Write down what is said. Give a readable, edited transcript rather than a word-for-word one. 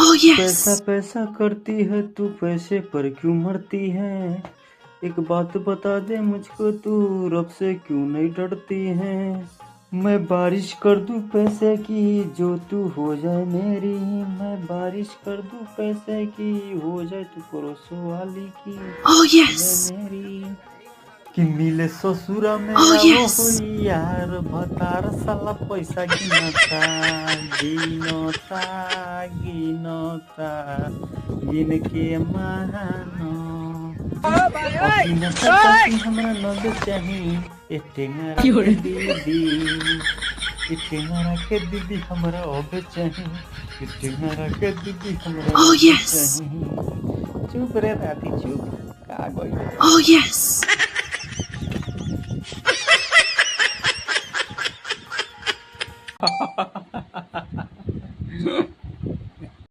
Oh पैसा yes. पैसा करती है तू, पैसे पर क्यों मरती है? एक बात बता दे मुझको, तू रब से क्यों नहीं डरती है? मैं बारिश कर दूं पैसे की, जो तू हो जाए मेरी। मैं बारिश कर दूं पैसे की, हो जाए तू पड़ोसों वाली की। Oh हो जाए yes. मेरी कि मिले ससुरा में Oh आवो yes. हो यार, भतार साला पैसा गिनता गिनता गिनता, गिन के मानो। अकिना सतासी हमरा नद चाही, ए टेंगरा के दीदी। ए टेंगरा के दीदी हमरा अब चाही, ए टेंगरा के दीदी हमरा Oh अब yes. चाही। चुप रे दादी चुप, का गइल? Oh yes.